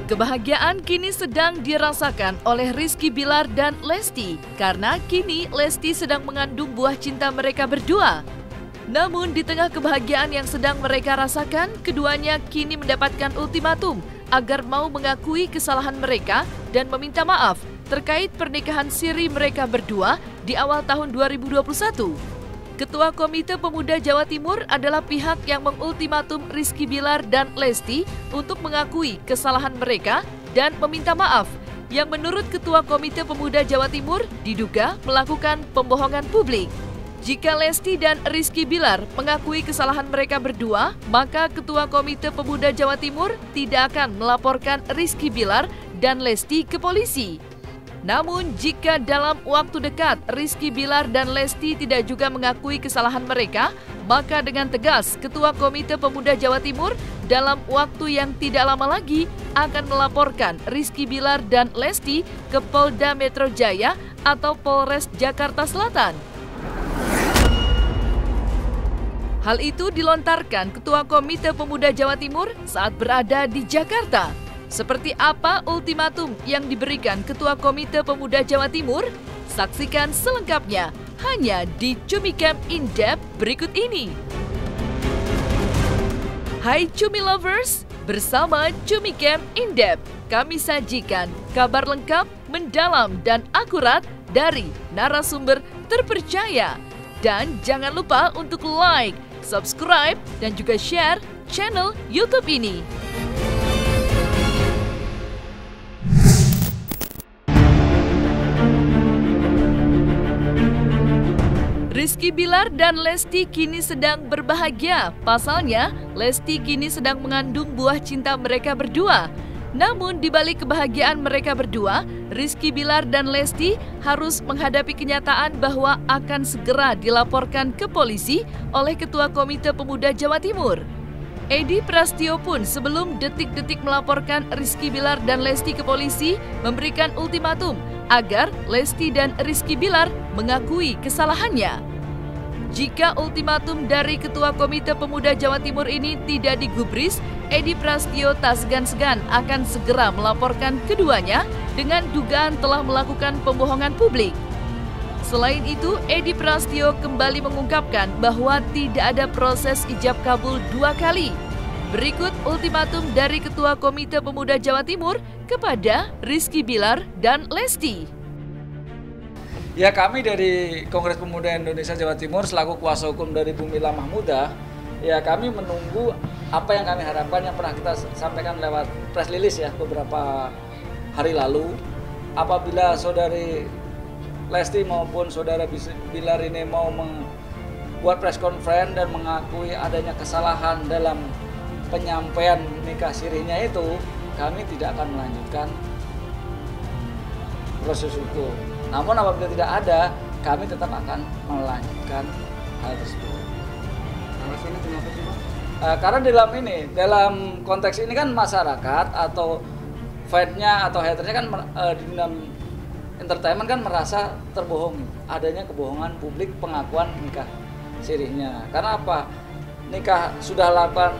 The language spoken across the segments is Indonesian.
Kebahagiaan kini sedang dirasakan oleh Rizky Bilar dan Lesti karena kini Lesti sedang mengandung buah cinta mereka berdua. Namun di tengah kebahagiaan yang sedang mereka rasakan, keduanya kini mendapatkan ultimatum agar mau mengakui kesalahan mereka dan meminta maaf terkait pernikahan siri mereka berdua di awal tahun 2021. Ketua Komite Pemuda Jawa Timur adalah pihak yang mengultimatum Rizky Bilar dan Lesti untuk mengakui kesalahan mereka dan meminta maaf, yang menurut Ketua Komite Pemuda Jawa Timur diduga melakukan pembohongan publik. Jika Lesti dan Rizky Bilar mengakui kesalahan mereka berdua, maka Ketua Komite Pemuda Jawa Timur tidak akan melaporkan Rizky Bilar dan Lesti ke polisi. Namun, jika dalam waktu dekat Rizky Bilar dan Lesti tidak juga mengakui kesalahan mereka, maka dengan tegas Ketua Komite Pemuda Jawa Timur dalam waktu yang tidak lama lagi akan melaporkan Rizky Bilar dan Lesti ke Polda Metro Jaya atau Polres Jakarta Selatan. Hal itu dilontarkan Ketua Komite Pemuda Jawa Timur saat berada di Jakarta. Seperti apa ultimatum yang diberikan Ketua Komite Pemuda Jawa Timur? Saksikan selengkapnya hanya di Cumi Camp In-Depth berikut ini. Hai Cumi Lovers, bersama Cumi Camp In-Depth, kami sajikan kabar lengkap, mendalam, dan akurat dari narasumber terpercaya. Dan jangan lupa untuk like, subscribe, dan juga share channel YouTube ini. Rizky Bilar dan Lesti kini sedang berbahagia. Pasalnya, Lesti kini sedang mengandung buah cinta mereka berdua. Namun di balik kebahagiaan mereka berdua, Rizky Bilar dan Lesti harus menghadapi kenyataan bahwa akan segera dilaporkan ke polisi oleh Ketua Komite Pemuda Jawa Timur. Edi Prasetyo pun sebelum detik-detik melaporkan Rizky Bilar dan Lesti ke polisi memberikan ultimatum agar Lesti dan Rizky Bilar mengakui kesalahannya. Jika ultimatum dari Ketua Komite Pemuda Jawa Timur ini tidak digubris, Edi Prasetyo tak segan-segan akan segera melaporkan keduanya dengan dugaan telah melakukan pembohongan publik. Selain itu, Edi Prasetyo kembali mengungkapkan bahwa tidak ada proses ijab kabul 2 kali. Berikut ultimatum dari Ketua Komite Pemuda Jawa Timur kepada Rizky Bilar dan Lesti. Ya, kami dari Kongres Pemuda Indonesia Jawa Timur selaku kuasa hukum dari Bu Mila Mahmudah, ya kami menunggu apa yang kami harapkan yang pernah kita sampaikan lewat press release ya beberapa hari lalu. Apabila saudari Lesti maupun saudara Bilar ini mau membuat press conference dan mengakui adanya kesalahan dalam penyampaian nikah sirihnya itu, kami tidak akan melanjutkan proses hukum. Namun apabila tidak ada, kami tetap akan melanjutkan hal tersebut. Alasannya kenapa sih, Pak? Karena dalam konteks ini kan masyarakat atau fan-nya atau hatersnya kan di dalam entertainment kan merasa terbohongi. Adanya kebohongan publik pengakuan nikah sirihnya. Karena apa? Sudah lakukan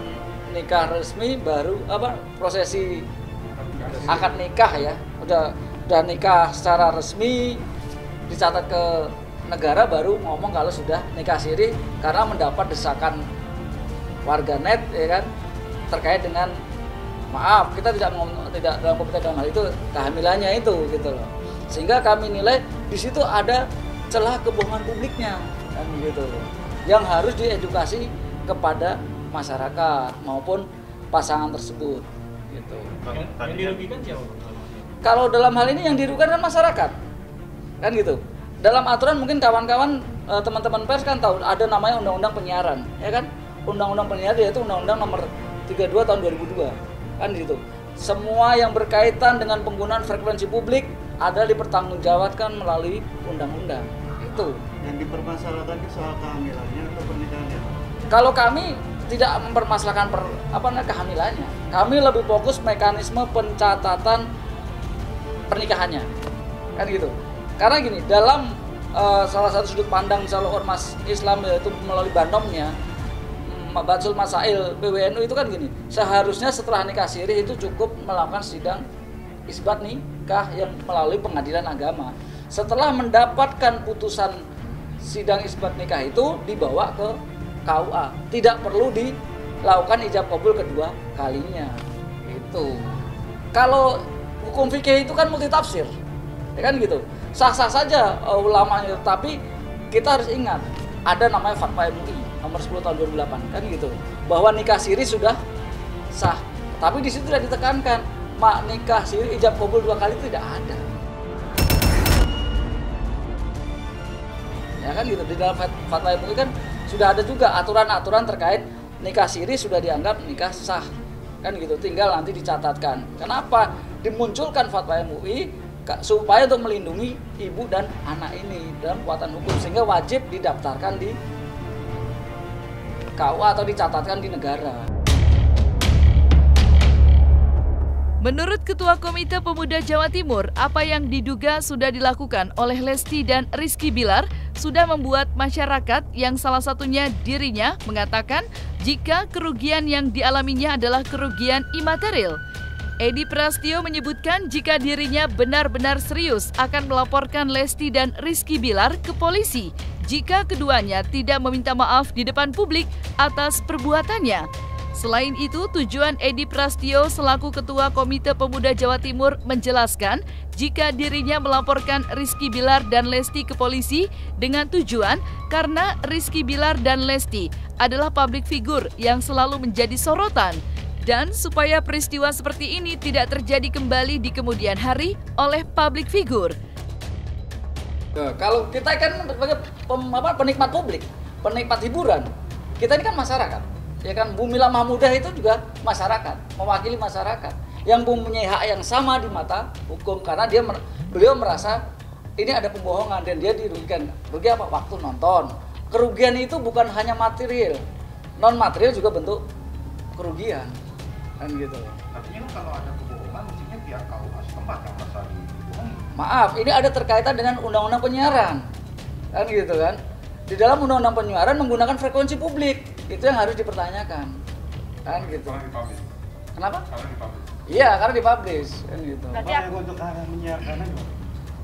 nikah resmi, baru prosesi akad nikah ya. Udah nikah secara resmi, dicatat ke negara, baru ngomong kalau sudah nikah siri karena mendapat desakan warganet ya kan, terkait dengan maaf kita tidak dalam kompeten dalam hal itu kehamilannya itu gitu loh. Sehingga kami nilai di situ ada celah kebohongan publiknya kan gitu loh, yang harus diedukasi kepada masyarakat maupun pasangan tersebut gitu. Yang dirugikan siapa? Kalau dalam hal ini yang dirugikan kan masyarakat, kan gitu. Dalam aturan mungkin kawan-kawan teman-teman pers kan tahu ada namanya Undang-Undang Penyiaran, ya kan? Undang-Undang Penyiaran yaitu Undang-Undang Nomor 32 Tahun 2002, kan gitu. Semua yang berkaitan dengan penggunaan frekuensi publik ada dipertanggungjawabkan melalui undang-undang. Itu. Yang dipermasalahkan itu soal kehamilannya atau pernikahannya? Kalau kami tidak mempermasalahkan kehamilannya, kami lebih fokus mekanisme pencatatan pernikahannya, kan gitu. Karena gini, dalam salah satu sudut pandang misalnya ormas Islam yaitu melalui bandomnya, Batsul Masail PWNU itu kan gini, seharusnya setelah nikah siri itu cukup melakukan sidang isbat nikah yang melalui pengadilan agama. Setelah mendapatkan putusan sidang isbat nikah itu dibawa ke KUA, tidak perlu dilakukan ijab kabul kedua kalinya. Itu kalau hukum fikih itu kan multitafsir, ya kan gitu, sah-sah saja ulamanya, tapi kita harus ingat ada namanya Fatwa MUI nomor 10 tahun 2008 kan gitu, bahwa nikah siri sudah sah, tapi di situ tidak ditekankan nikah siri ijab kabul 2 kali tidak ada. Ya kan gitu, di dalam Fatwa MUI kan sudah ada juga aturan-aturan terkait nikah siri sudah dianggap nikah sah. Kan gitu, tinggal nanti dicatatkan. Kenapa dimunculkan Fatwa MUI? Supaya untuk melindungi ibu dan anak ini dalam kekuatan hukum, sehingga wajib didaftarkan di KUA atau dicatatkan di negara. Menurut Ketua Komite Pemuda Jawa Timur, apa yang diduga sudah dilakukan oleh Lesti dan Rizky Bilar sudah membuat masyarakat yang salah satunya dirinya mengatakan jika kerugian yang dialaminya adalah kerugian imaterial. Edi Prastio menyebutkan jika dirinya benar-benar serius akan melaporkan Lesti dan Rizky Bilar ke polisi jika keduanya tidak meminta maaf di depan publik atas perbuatannya. Selain itu, tujuan Edi Prastio selaku Ketua Komite Pemuda Jawa Timur menjelaskan jika dirinya melaporkan Rizky Bilar dan Lesti ke polisi dengan tujuan karena Rizky Bilar dan Lesti adalah public figure yang selalu menjadi sorotan dan supaya peristiwa seperti ini tidak terjadi kembali di kemudian hari oleh public figure. Kalau kita kan sebagai penikmat publik, penikmat hiburan, kita ini kan masyarakat. Ya kan, Bu Mila Mahmudah itu juga masyarakat, mewakili masyarakat yang mempunyai hak yang sama di mata hukum karena beliau merasa ini ada pembohongan dan dia dirugikan. Rugi apa? Waktu nonton. Kerugian itu bukan hanya material, non material juga bentuk kerugian, kan gitu. Artinya kalau ada kebohongan, mestinya pihak KUA setempat yang merasa dibohongi. Maaf, ini ada terkaitan dengan undang-undang penyiaran, kan gitu kan. Di dalam undang-undang penyiaran menggunakan frekuensi publik, itu yang harus dipertanyakan, kan gitu. Kenapa? Iya, karena dipublish, kan gitu. Untuk arah menyiarkannya gimana?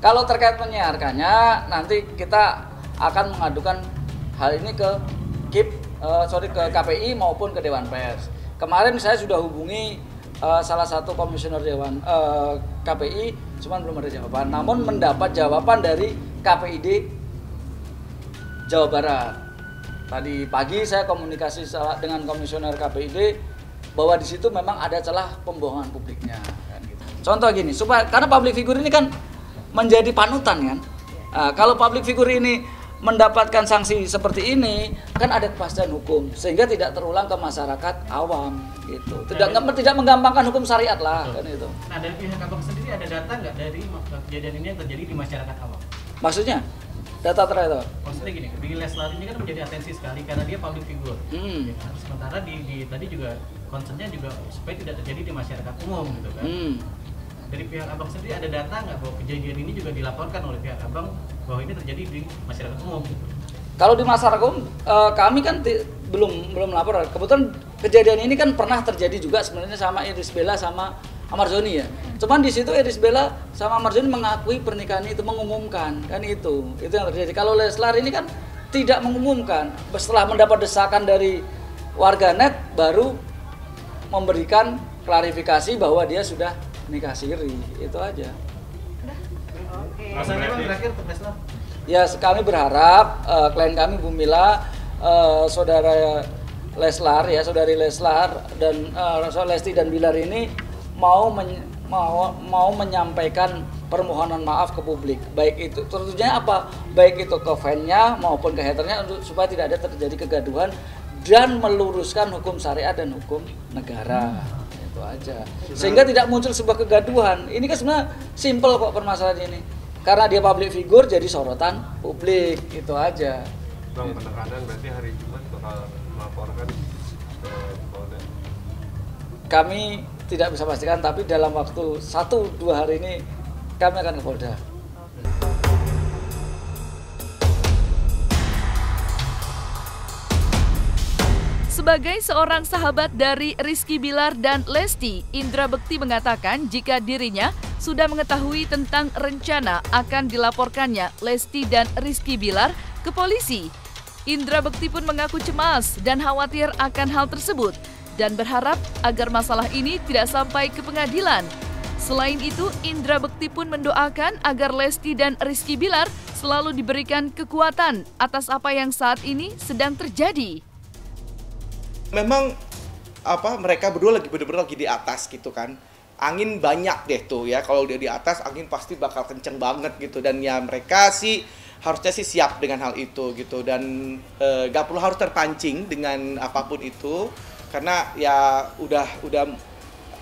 Kalau terkait menyiarkannya, nanti kita akan mengadukan hal ini ke ke KPI maupun ke Dewan Pers. Kemarin saya sudah hubungi salah satu komisioner Dewan KPI, cuman belum ada jawaban. Namun mendapat jawaban dari KPID Jawa Barat. Tadi pagi saya komunikasi dengan komisioner KPID bahwa di situ memang ada celah pembohongan publiknya. Kan gitu. Contoh gini, karena public figure ini kan menjadi panutan kan. Kalau public figure ini mendapatkan sanksi seperti ini, kan ada kepastian hukum sehingga tidak terulang ke masyarakat awam gitu. Tidak menggampangkan hukum syariat lah kan itu. Nah, dari pihak Abang sendiri ada data nggak dari kejadian ini yang terjadi di masyarakat awam? Maksudnya? Data terakhir. Maksudnya gini, Billy Leslar ini kan menjadi atensi sekali karena dia public figure. Ya, sementara di tadi juga concernnya juga supaya tidak terjadi di masyarakat umum gitu kan. Dari pihak Abang sendiri ada data nggak bahwa kejadian ini juga dilaporkan oleh pihak Abang bahwa ini terjadi di masyarakat umum? Gitu? Kalau di masyarakat umum, kami kan belum lapor. Kebetulan kejadian ini kan pernah terjadi juga sebenarnya sama Iris Bella sama Amarzoni ya. Cuman di situ Iris Bella sama Amarzoni mengakui pernikahan itu, mengumumkan kan itu yang terjadi. Kalau Leslar ini kan tidak mengumumkan. Setelah mendapat desakan dari warganet baru memberikan klarifikasi bahwa dia sudah nikah siri. Itu aja. Maksudnya Bang terakhir untuk Leslar? Ya kami berharap klien kami Bu Mila, saudara Leslar ya, saudari Leslar dan Lesti dan Bilar ini mau menyampaikan permohonan maaf ke publik, baik itu tentunya apa, baik itu ke fan-nya maupun ke haternya supaya tidak ada terjadi kegaduhan dan meluruskan hukum syariat dan hukum negara. Itu aja. Sehingga tidak muncul sebuah kegaduhan. Ini kan sebenarnya simpel kok permasalahan ini. Karena dia public figure jadi sorotan publik, itu aja. Bang, penekanan berarti hari Jumat bakal melaporkan ke Polda. Kami tidak bisa pastikan, tapi dalam waktu 1-2 hari ini kami akan ke Polda. Sebagai seorang sahabat dari Rizky Bilar dan Lesti, Indra Bekti mengatakan jika dirinya sudah mengetahui tentang rencana akan dilaporkannya Lesti dan Rizky Bilar ke polisi. Indra Bekti pun mengaku cemas dan khawatir akan hal tersebut dan berharap agar masalah ini tidak sampai ke pengadilan. Selain itu, Indra Bekti pun mendoakan agar Lesti dan Rizky Bilar selalu diberikan kekuatan atas apa yang saat ini sedang terjadi. Memang mereka berdua bener-bener lagi di atas gitu kan. Angin banyak deh tuh ya, kalau udah di atas angin pasti bakal kenceng banget gitu. Dan ya mereka sih harusnya sih siap dengan hal itu gitu. Dan gak perlu harus terpancing dengan apapun itu, karena ya udah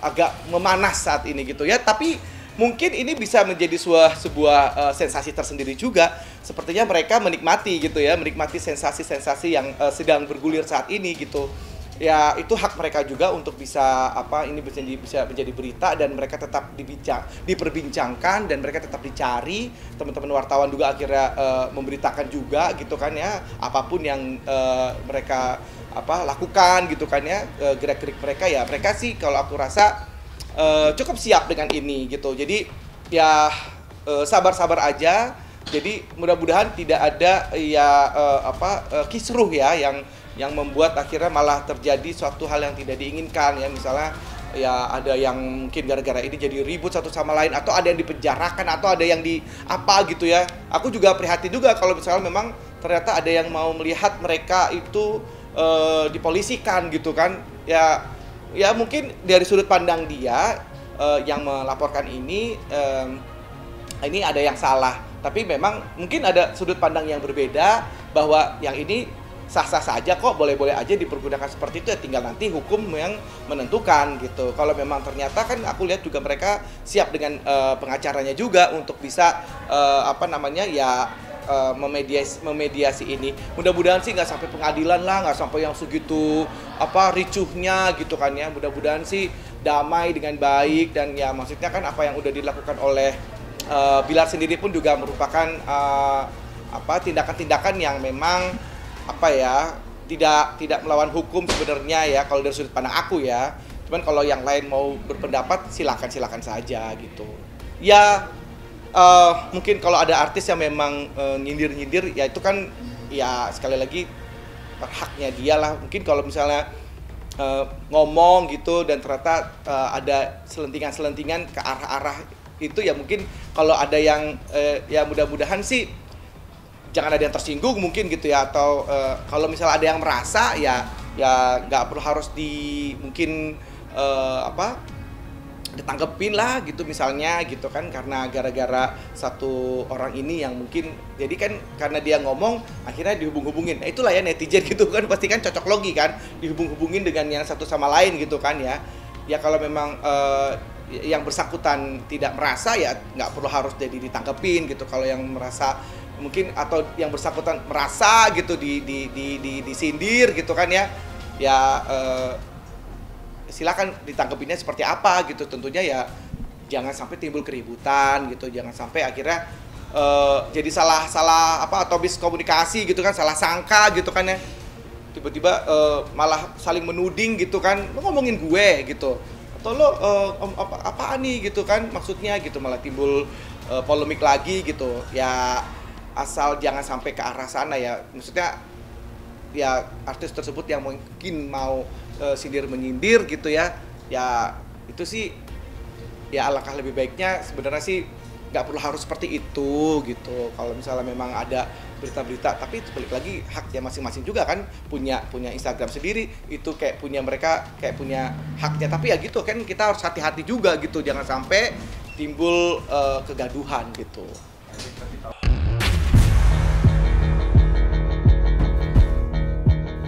agak memanas saat ini gitu ya. Tapi mungkin ini bisa menjadi sebuah sensasi tersendiri juga. Sepertinya mereka menikmati gitu ya, menikmati sensasi-sensasi yang sedang bergulir saat ini gitu. Ya itu hak mereka juga untuk bisa ini bisa menjadi berita dan mereka tetap diperbincangkan dan mereka tetap dicari. Teman-teman wartawan juga akhirnya memberitakan juga gitu kan ya, apapun yang mereka lakukan gitu kan ya, gerak-gerik mereka ya, mereka sih kalau aku rasa cukup siap dengan ini gitu. Jadi ya sabar-sabar aja. Jadi mudah-mudahan tidak ada ya kisruh ya yang membuat akhirnya malah terjadi suatu hal yang tidak diinginkan ya, misalnya ya ada yang mungkin gara-gara ini jadi ribut satu sama lain, atau ada yang dipenjarakan, atau ada yang gitu ya. Aku juga prihatin juga kalau misalnya memang ternyata ada yang mau melihat mereka itu dipolisikan gitu kan ya mungkin dari sudut pandang dia yang melaporkan ini ada yang salah, tapi memang mungkin ada sudut pandang yang berbeda bahwa yang ini sah-sah saja kok, boleh-boleh aja dipergunakan seperti itu ya, tinggal nanti hukum yang menentukan gitu. Kalau memang ternyata kan aku lihat juga mereka siap dengan pengacaranya juga untuk bisa memediasi ini. Mudah-mudahan sih nggak sampai pengadilan lah, nggak sampai yang segitu ricuhnya gitu kan ya. Mudah-mudahan sih damai dengan baik, dan ya maksudnya kan apa yang udah dilakukan oleh Bilar sendiri pun juga merupakan tindakan-tindakan yang memang tidak melawan hukum sebenarnya ya kalau dari sudut pandang aku ya. Cuman kalau yang lain mau berpendapat silakan saja gitu. Ya mungkin kalau ada artis yang memang nyindir ya itu kan ya sekali lagi haknya dia lah. Mungkin kalau misalnya ngomong gitu dan ternyata ada selentingan ke arah-arah itu ya, mungkin kalau ada yang ya mudah-mudahan sih jangan ada yang tersinggung mungkin gitu ya, atau kalau misalnya ada yang merasa ya nggak perlu harus ditanggepin lah gitu misalnya gitu kan, karena gara-gara satu orang ini yang mungkin jadi kan karena dia ngomong akhirnya dihubung-hubungin. Nah, itulah ya netizen gitu kan, pasti kan cocok logi kan dihubung-hubungin dengan yang satu sama lain gitu kan ya. Ya kalau memang yang bersangkutan tidak merasa ya nggak perlu harus jadi ditanggepin gitu. Kalau yang merasa mungkin atau yang bersangkutan merasa gitu disindir gitu kan ya silakan ditangkepinnya seperti apa gitu. Tentunya ya jangan sampai timbul keributan gitu, jangan sampai akhirnya jadi salah atau miskomunikasi gitu kan, salah sangka gitu kan ya, tiba-tiba malah saling menuding gitu kan, lo ngomongin gue gitu, atau lo apaan nih gitu kan maksudnya gitu, malah timbul polemik lagi gitu ya. Asal jangan sampai ke arah sana ya, maksudnya ya artis tersebut yang mungkin mau sindir menyindir gitu ya itu sih ya alangkah lebih baiknya sebenarnya sih nggak perlu harus seperti itu gitu. Kalau misalnya memang ada berita-berita, tapi balik lagi haknya masing-masing juga kan, punya Instagram sendiri, itu kayak punya mereka, kayak punya haknya, tapi ya gitu kan kita harus hati-hati juga gitu, jangan sampai timbul kegaduhan gitu.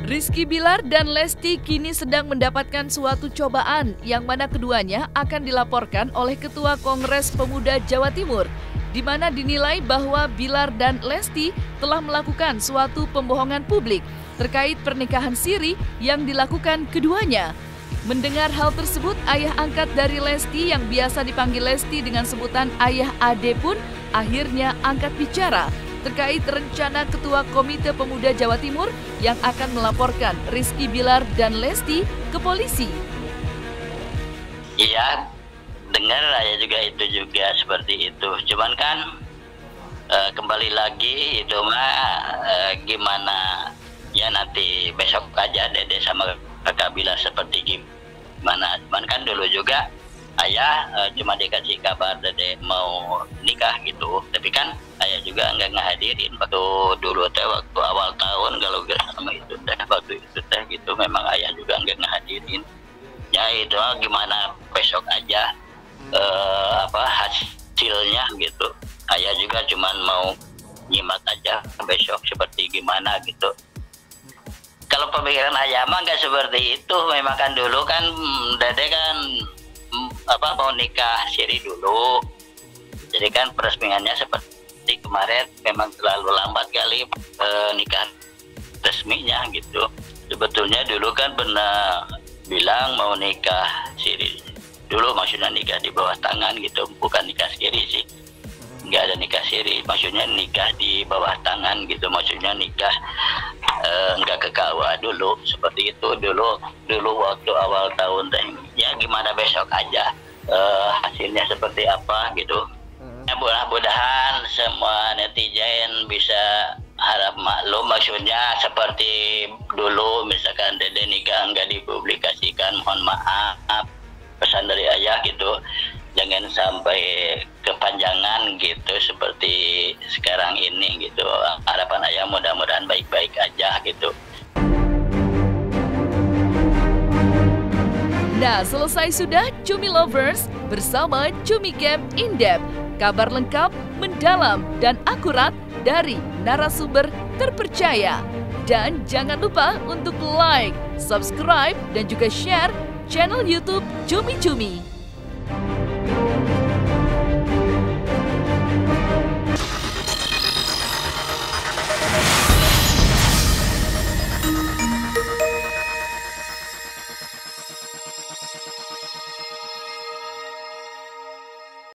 Rizky Bilar dan Lesti kini sedang mendapatkan suatu cobaan yang mana keduanya akan dilaporkan oleh Ketua Kongres Pemuda Jawa Timur, di mana dinilai bahwa Bilar dan Lesti telah melakukan suatu pembohongan publik terkait pernikahan siri yang dilakukan keduanya. Mendengar hal tersebut, ayah angkat dari Lesti yang biasa dipanggil Lesti dengan sebutan Ayah Ade pun akhirnya angkat bicara. terkait rencana Ketua Komite Pemuda Jawa Timur yang akan melaporkan Rizky Bilar dan Lesti ke polisi. Iya, dengar saya juga itu juga seperti itu. Cuman kan kembali lagi itu gimana ya nanti besok aja Dede sama Kakak Bilar seperti gimana. Cuman kan dulu juga ayah cuma dikasih kabar Dede mau nikah gitu, tapi kan ayah juga nggak ngehadirin waktu dulu teh, waktu awal tahun kalau nggak sama itu teh, waktu itu teh gitu memang ayah juga nggak ngehadirin. Ya itu gimana besok aja hasilnya gitu. Ayah juga cuma mau nyimak aja besok seperti gimana gitu. Kalau pemikiran ayah mah nggak seperti itu. Memang kan dulu kan Dede kan mau nikah siri dulu. Jadi kan peresmiannya seperti kemarin memang terlalu lambat kali nikah resminya gitu. Sebetulnya dulu kan pernah bilang mau nikah siri dulu, maksudnya nikah di bawah tangan gitu, bukan nikah siri sih. Nggak ada nikah siri, maksudnya nikah di bawah tangan gitu, maksudnya nikah nggak ke KUA dulu, seperti itu dulu waktu awal tahun teh. Ya gimana besok aja hasilnya seperti apa gitu. Ya mudah-mudahan semua netizen bisa harap maklum, maksudnya seperti dulu misalkan Dede nikah nggak dipublikasikan, mohon maaf, pesan dari ayah gitu, jangan sampai kepanjangan gitu seperti sekarang ini gitu. Harapan ayah mudah-mudahan baik-baik aja gitu. Nah, selesai sudah Cumi Lovers bersama Cumi Camp In-Depth. Kabar lengkap, mendalam, dan akurat dari narasumber terpercaya. Dan jangan lupa untuk like, subscribe, dan juga share channel YouTube Cumi Cumi.